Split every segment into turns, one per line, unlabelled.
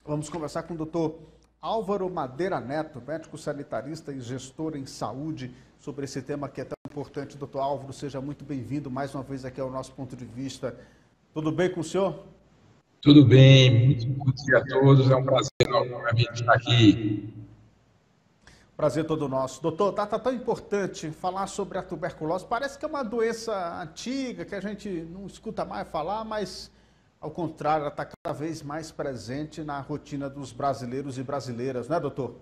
Vamos conversar com o doutor Álvaro Madeira Neto, médico sanitarista e gestor em saúde, sobre esse tema que é tão importante. Doutor Álvaro, seja muito bem-vindo mais uma vez aqui ao nosso ponto de vista. Tudo bem com o senhor?
Tudo bem, muito bom dia a todos. É um prazer novamente estar aqui.
Prazer todo nosso. Doutor, tá tão importante falar sobre a tuberculose. Parece que é uma doença antiga, que a gente não escuta mais falar, mas, ao contrário, ela está cada vez mais presente na rotina dos brasileiros e brasileiras, né, doutor?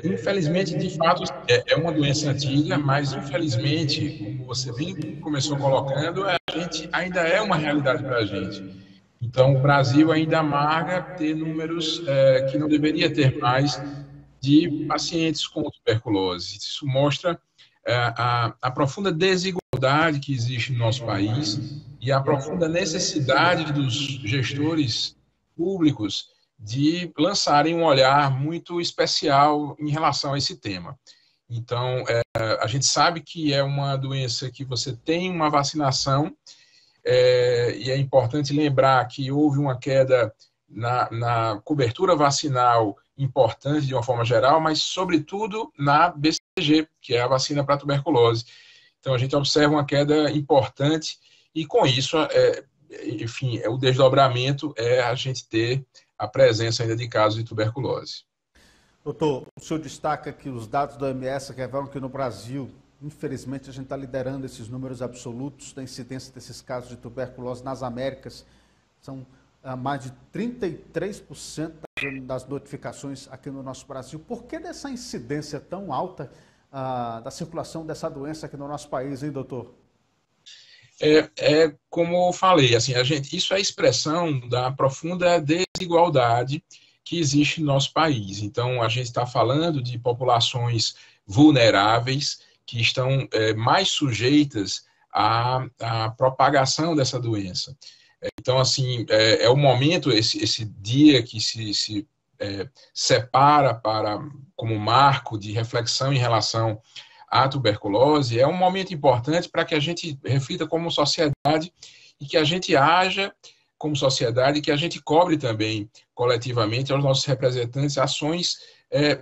Infelizmente, de fato, é uma doença antiga, mas, infelizmente, como você bem começou colocando, a gente ainda é uma realidade para a gente. Então, o Brasil ainda amarga ter números que não deveria ter mais de pacientes com tuberculose. Isso mostra a profunda desigualdade que existe no nosso país e a profunda necessidade dos gestores públicos de lançarem um olhar muito especial em relação a esse tema. Então, a gente sabe que é uma doença que você tem uma vacinação, e é importante lembrar que houve uma queda na cobertura vacinal importante de uma forma geral, mas, sobretudo, na BCG, que é a vacina para tuberculose. Então, a gente observa uma queda importante e, com isso, enfim, o desdobramento é a gente ter a presença ainda de casos de tuberculose.
Doutor, o senhor destaca que os dados da OMS revelam que no Brasil, infelizmente, a gente está liderando esses números absolutos da incidência desses casos de tuberculose nas Américas. São mais de 33% das notificações aqui no nosso Brasil. Por que dessa incidência tão alta da circulação dessa doença aqui no nosso país, hein, doutor?
Como eu falei, assim, isso é a expressão da profunda desigualdade que existe no nosso país. Então, a gente está falando de populações vulneráveis que estão mais sujeitas à propagação dessa doença. Então, assim, é o momento, esse dia que se separa como marco de reflexão em relação à tuberculose, é um momento importante para que a gente reflita como sociedade e que a gente haja como sociedade, e que a gente cobre também coletivamente aos nossos representantes ações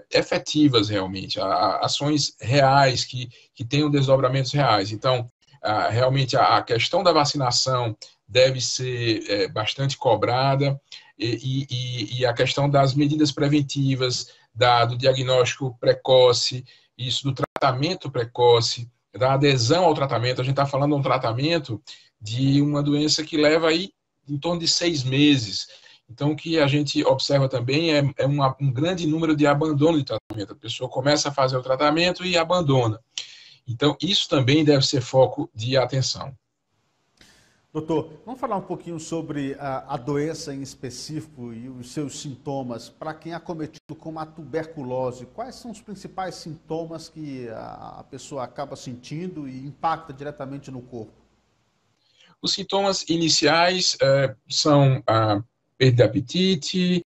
efetivas realmente, ações reais que tenham desdobramentos reais. Então, realmente a questão da vacinação deve ser bastante cobrada e a questão das medidas preventivas, do diagnóstico precoce, isso do tratamento precoce, da adesão ao tratamento. A gente está falando de um tratamento de uma doença que leva aí em torno de 6 meses. Então, o que a gente observa também é um grande número de abandono de tratamento. A pessoa começa a fazer o tratamento e abandona. Então, isso também deve ser foco de atenção.
Doutor, vamos falar um pouquinho sobre a doença em específico e os seus sintomas. Para quem é acometido com a tuberculose, quais são os principais sintomas que a pessoa acaba sentindo e impacta diretamente no corpo?
Os sintomas iniciais são a perda de apetite,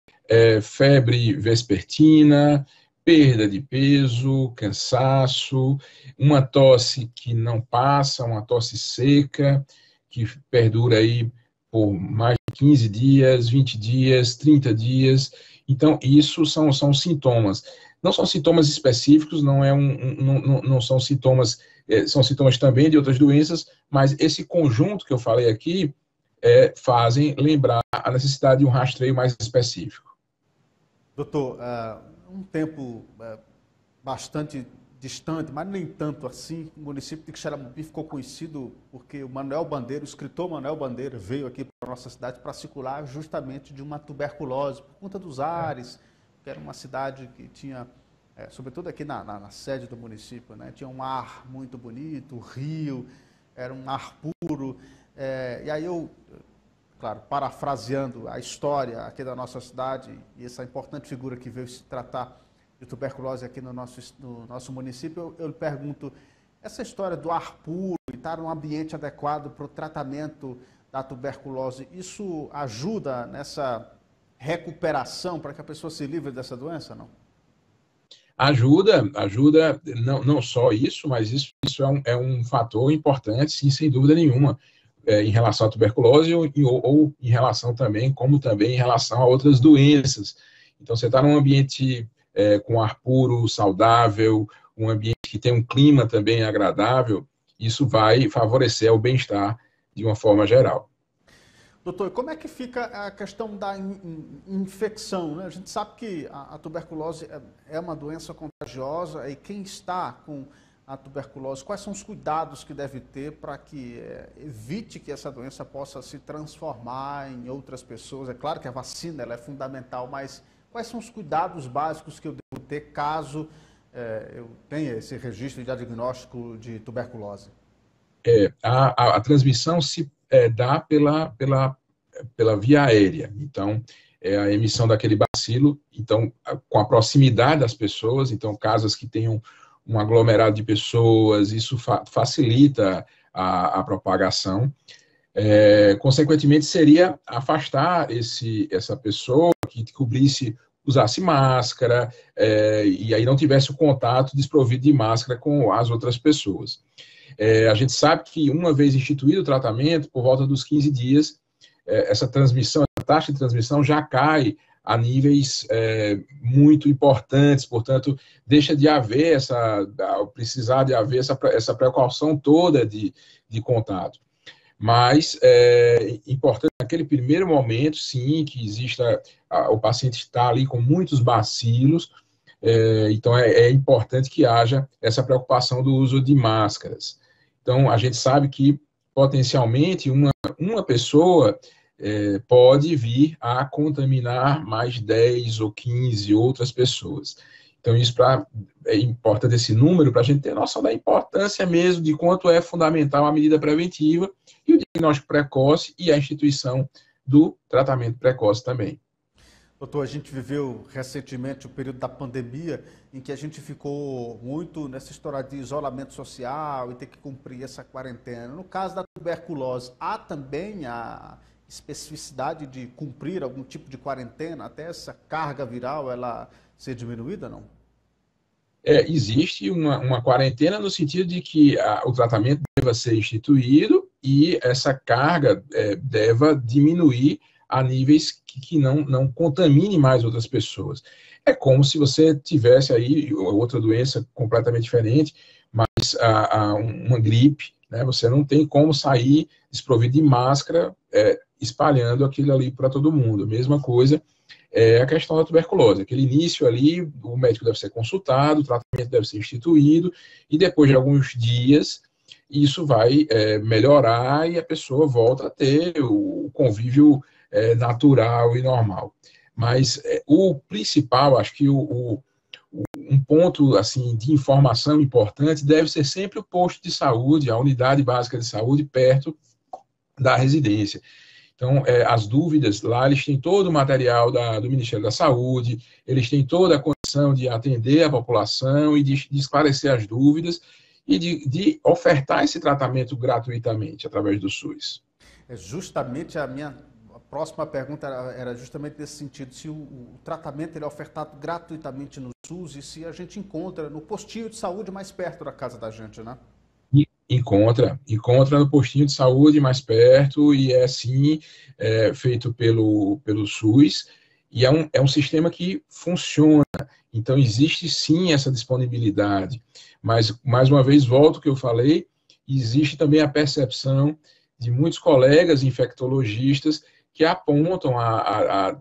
febre vespertina, perda de peso, cansaço, uma tosse que não passa, uma tosse seca, que perdura aí por mais de 15 dias, 20 dias, 30 dias. Então, isso são sintomas. Não são sintomas específicos, não são sintomas, são sintomas também de outras doenças, mas esse conjunto que eu falei aqui fazem lembrar a necessidade de um rastreio mais específico.
Doutor, um tempo bastante distante, mas nem tanto assim, o município de Quixeramobim ficou conhecido porque o Manuel Bandeira, o escritor Manuel Bandeira, veio aqui para a nossa cidade para circular justamente de uma tuberculose, por conta dos ares, que era uma cidade que tinha, sobretudo aqui na sede do município, né, tinha um ar muito bonito, o rio, era um ar puro, e aí eu, claro, parafraseando a história aqui da nossa cidade, e essa importante figura que veio se tratar de tuberculose aqui no nosso município, eu lhe pergunto, essa história do ar puro e estar num ambiente adequado para o tratamento da tuberculose, isso ajuda nessa recuperação para que a pessoa se livre dessa doença, não?
Ajuda, não só isso, mas isso é um fator importante, sim, sem dúvida nenhuma. em relação à tuberculose ou em relação também, como também em relação a outras doenças. Então, você está num ambiente com ar puro, saudável, um ambiente que tem um clima também agradável, isso vai favorecer o bem-estar de uma forma geral.
Doutor, como é que fica a questão da infecção, né? A gente sabe que a tuberculose é uma doença contagiosa e quem está com a tuberculose, quais são os cuidados que deve ter para que evite que essa doença possa se transformar em outras pessoas? É claro que a vacina ela é fundamental, mas quais são os cuidados básicos que eu devo ter caso eu tenha esse registro de diagnóstico de tuberculose?
A transmissão se dá pela via aérea. Então, a emissão daquele bacilo, então, com a proximidade das pessoas, então, casas que tenham um aglomerado de pessoas, isso facilita a propagação. Consequentemente, seria afastar essa pessoa que cobrisse, usasse máscara, e aí não tivesse o contato desprovido de máscara com as outras pessoas. A gente sabe que uma vez instituído o tratamento, por volta dos 15 dias, essa taxa de transmissão já cai a níveis muito importantes, portanto, deixa de haver precisar de haver essa precaução toda de contato. Mas é importante naquele primeiro momento, sim, que exista, o paciente está ali com muitos bacilos, então é importante que haja essa preocupação do uso de máscaras. Então, a gente sabe que, potencialmente, uma pessoa pode vir a contaminar mais 10 ou 15 outras pessoas. Então, isso importa desse número para a gente ter noção da importância mesmo de quanto é fundamental a medida preventiva e o diagnóstico precoce e a instituição do tratamento precoce também.
Doutor, a gente viveu recentemente o período da pandemia em que a gente ficou muito nessa história de isolamento social e ter que cumprir essa quarentena. No caso da tuberculose, há também a especificidade de cumprir algum tipo de quarentena até essa carga viral ela ser diminuída, não?
Existe uma quarentena no sentido de que o tratamento deva ser instituído e essa carga deva diminuir a níveis que não contamine mais outras pessoas. É como se você tivesse aí outra doença completamente diferente, mas uma gripe, né? Você não tem como sair desprovido de máscara espalhando aquilo ali para todo mundo. A mesma coisa a questão da tuberculose. Aquele início ali, o médico deve ser consultado, o tratamento deve ser instituído, e depois de alguns dias, isso vai melhorar e a pessoa volta a ter o convívio natural e normal. Mas o principal, acho que um ponto assim de informação importante deve ser sempre o posto de saúde, a unidade básica de saúde perto da residência. Então, as dúvidas lá, eles têm todo o material do Ministério da Saúde, eles têm toda a condição de atender a população e de esclarecer as dúvidas e de ofertar esse tratamento gratuitamente através do SUS.
Justamente a minha próxima pergunta era justamente nesse sentido, se o tratamento ele é ofertado gratuitamente no SUS e se a gente encontra no postinho de saúde mais perto da casa da gente, né?
Encontra no postinho de saúde mais perto e sim feito pelo SUS e é um sistema que funciona. Então existe sim essa disponibilidade, mas mais uma vez volto ao que eu falei, existe também a percepção de muitos colegas infectologistas que apontam a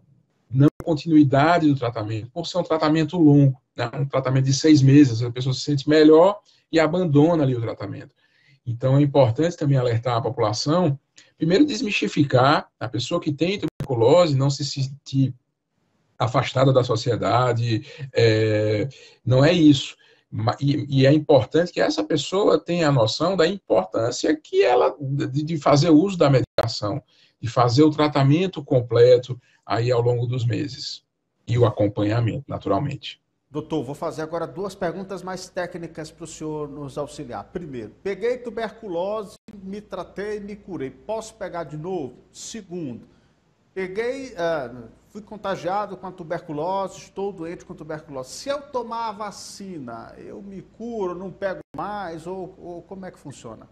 não continuidade do tratamento, por ser um tratamento longo, né? Um tratamento de 6 meses, a pessoa se sente melhor e abandona ali o tratamento. Então, é importante também alertar a população, primeiro desmistificar a pessoa que tem tuberculose, não se sentir afastada da sociedade, não é isso. E é importante que essa pessoa tenha a noção da importância que ela de fazer uso da medicação, de fazer o tratamento completo aí ao longo dos meses. E o acompanhamento, naturalmente.
Doutor, vou fazer agora 2 perguntas mais técnicas para o senhor nos auxiliar. Primeiro, peguei tuberculose, me tratei, me curei. Posso pegar de novo? Segundo, fui contagiado com a tuberculose, estou doente com tuberculose. Se eu tomar a vacina, eu me curo, não pego mais, ou como é que funciona?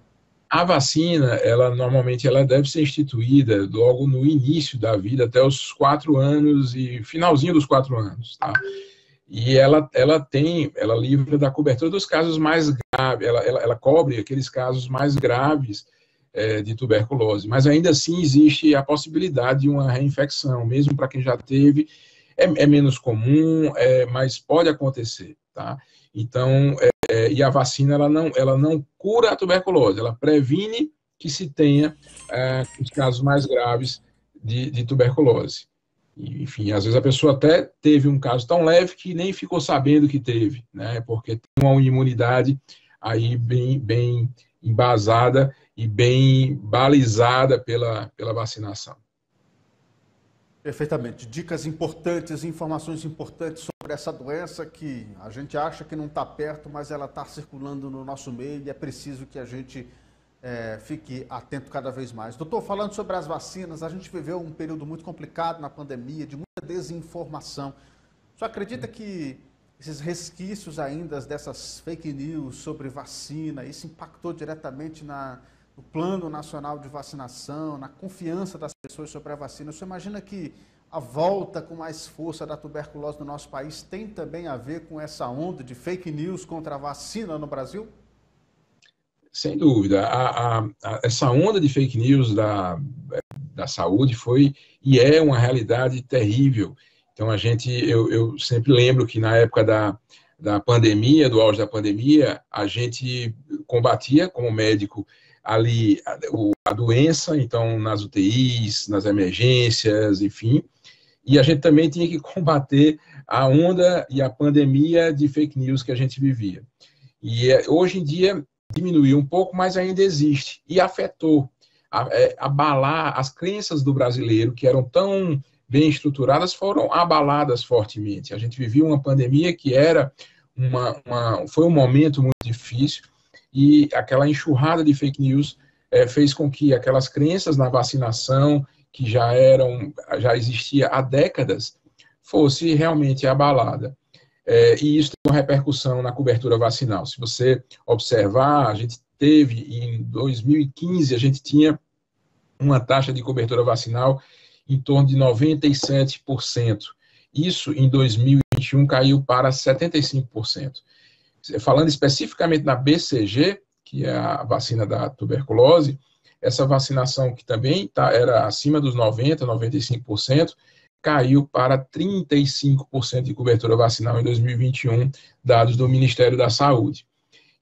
A vacina, ela normalmente ela deve ser instituída logo no início da vida, até os 4 anos e finalzinho dos 4 anos, tá? E ela livra da cobertura dos casos mais graves, ela cobre aqueles casos mais graves de tuberculose, mas ainda assim existe a possibilidade de uma reinfecção, mesmo para quem já teve, é menos comum, mas pode acontecer, tá? Então, e a vacina, ela não cura a tuberculose, ela previne que se tenha os casos mais graves de tuberculose. E, enfim, às vezes a pessoa até teve um caso tão leve que nem ficou sabendo que teve, né? Porque tem uma imunidade aí bem embasada e bem balizada pela vacinação.
Perfeitamente. Dicas importantes, informações importantes sobre essa doença que a gente acha que não está perto, mas ela está circulando no nosso meio e é preciso que a gente fique atento cada vez mais. Doutor, falando sobre as vacinas, a gente viveu um período muito complicado na pandemia, de muita desinformação. O senhor acredita que esses resquícios ainda dessas fake news sobre vacina, isso impactou diretamente no Plano Nacional de Vacinação, na confiança das pessoas sobre a vacina? Você imagina que a volta com mais força da tuberculose no nosso país tem também a ver com essa onda de fake news contra a vacina no Brasil?
Sem dúvida. Essa onda de fake news da saúde foi e é uma realidade terrível. Então, eu sempre lembro que na época da pandemia, do auge da pandemia, a gente combatia como médico ali a doença, então nas UTIs, nas emergências, enfim, e a gente também tinha que combater a onda e a pandemia de fake news que a gente vivia. E hoje em dia diminuiu um pouco, mas ainda existe, e afetou, abalar as crenças do brasileiro, que eram tão bem estruturadas, foram abaladas fortemente. A gente vivia uma pandemia que foi um momento muito difícil, e aquela enxurrada de fake news fez com que aquelas crenças na vacinação, que já existia há décadas, fosse realmente abalada. E isso tem uma repercussão na cobertura vacinal. Se você observar, a gente teve, em 2015, a gente tinha uma taxa de cobertura vacinal em torno de 97%. Isso, em 2021, caiu para 75%. Falando especificamente na BCG, que é a vacina da tuberculose, essa vacinação que também era acima dos 90%, 95%, caiu para 35% de cobertura vacinal em 2021, dados do Ministério da Saúde.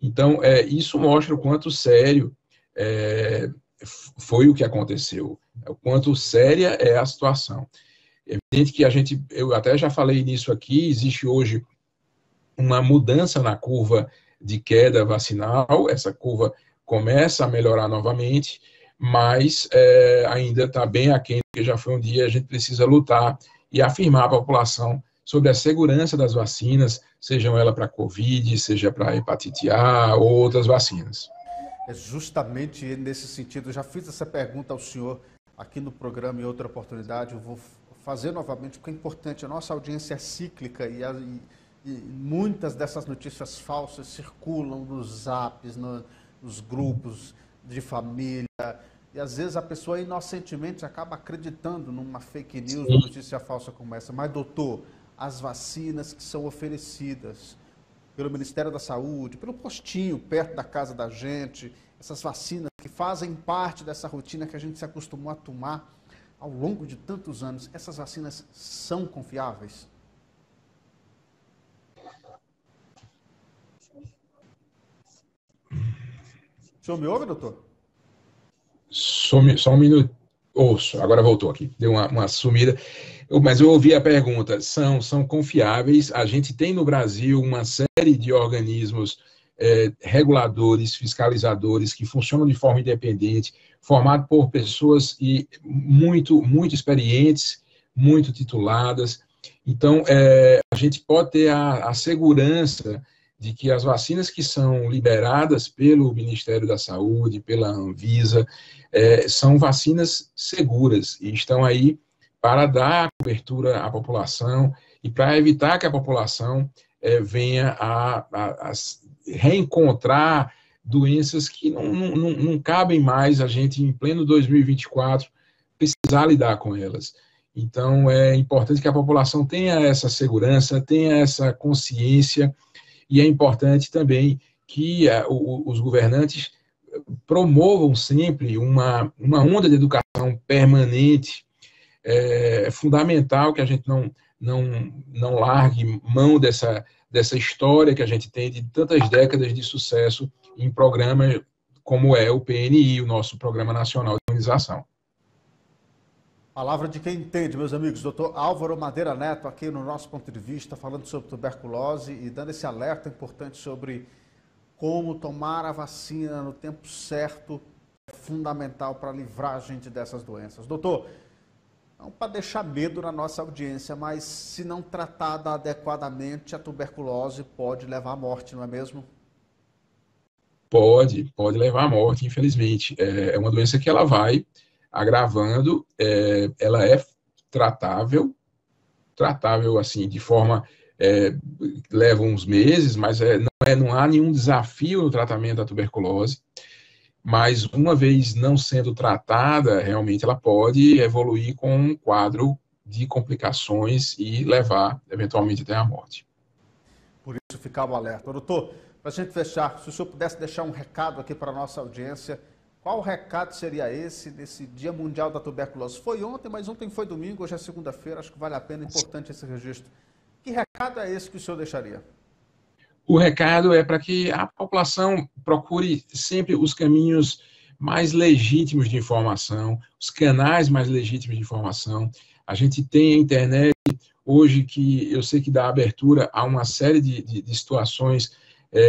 Então, isso mostra o quanto sério foi o que aconteceu, o quanto séria é a situação. É evidente que eu até já falei nisso aqui, existe hoje uma mudança na curva de queda vacinal, essa curva começa a melhorar novamente, mas ainda está bem aquém do que já foi um dia. A gente precisa lutar e afirmar à população sobre a segurança das vacinas, sejam elas para Covid, seja para hepatite A ou outras vacinas.
É justamente nesse sentido. Eu já fiz essa pergunta ao senhor aqui no programa em outra oportunidade. Eu vou fazer novamente, porque é importante. A nossa audiência é cíclica e muitas dessas notícias falsas circulam nos zaps, nos grupos de família. E às vezes a pessoa inocentemente acaba acreditando numa fake news, uma notícia falsa como essa. Mas, doutor, as vacinas que são oferecidas pelo Ministério da Saúde, pelo postinho perto da casa da gente, essas vacinas que fazem parte dessa rotina que a gente se acostumou a tomar ao longo de tantos anos, essas vacinas são confiáveis? O senhor me ouve, doutor?
Só um minuto. Ouço, agora voltou aqui, deu uma sumida. Mas eu ouvi a pergunta, são confiáveis? A gente tem no Brasil uma série de organismos reguladores, fiscalizadores, que funcionam de forma independente, formado por pessoas muito, muito experientes, muito tituladas. Então, a gente pode ter a segurança de que as vacinas que são liberadas pelo Ministério da Saúde, pela Anvisa, são vacinas seguras e estão aí para dar cobertura à população e para evitar que a população venha a reencontrar doenças que não cabem mais a gente, em pleno 2024, precisar lidar com elas. Então, é importante que a população tenha essa segurança, tenha essa consciência, e é importante também que os governantes promovam sempre uma onda de educação permanente. É fundamental que a gente não largue mão dessa história que a gente tem de tantas décadas de sucesso em programas como é o PNI, o nosso Programa Nacional de Imunização.
Palavra de quem entende, meus amigos. Doutor Álvaro Madeira Neto, aqui no nosso ponto de vista, falando sobre tuberculose e dando esse alerta importante sobre como tomar a vacina no tempo certo é fundamental para livrar a gente dessas doenças. Doutor, não para deixar medo na nossa audiência, mas se não tratada adequadamente, a tuberculose pode levar à morte, não é mesmo?
Pode levar à morte, infelizmente. É uma doença que ela vai agravando, ela é tratável assim, de forma, leva uns meses, mas não há nenhum desafio no tratamento da tuberculose, mas uma vez não sendo tratada, realmente ela pode evoluir com um quadro de complicações e levar, eventualmente, até a morte.
Por isso ficava o alerta. Doutor, para a gente fechar, se o senhor pudesse deixar um recado aqui para a nossa audiência, qual recado seria esse desse Dia Mundial da Tuberculose? Foi ontem, mas ontem foi domingo, hoje é segunda-feira, acho que vale a pena, importante esse registro. Que recado é esse que o senhor deixaria?
O recado é para que a população procure sempre os caminhos mais legítimos de informação, os canais mais legítimos de informação. A gente tem a internet hoje que eu sei que dá abertura a uma série de situações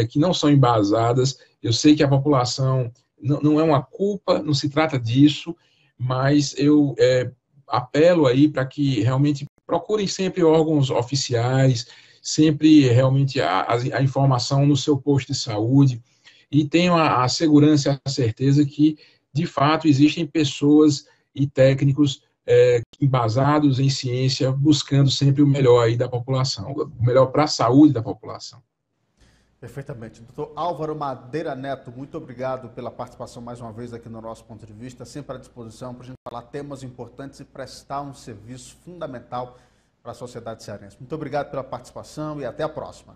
que não são embasadas. Eu sei que a população não é uma culpa, não se trata disso, mas eu apelo aí para que realmente procurem sempre órgãos oficiais, sempre realmente a informação no seu posto de saúde e tenham a segurança e a certeza que, de fato, existem pessoas e técnicos embasados em ciência, buscando sempre o melhor aí da população, o melhor para a saúde da população.
Perfeitamente. Doutor Álvaro Madeira Neto, muito obrigado pela participação mais uma vez aqui no nosso ponto de vista, sempre à disposição para a gente falar temas importantes e prestar um serviço fundamental para a sociedade cearense. Muito obrigado pela participação e até a próxima.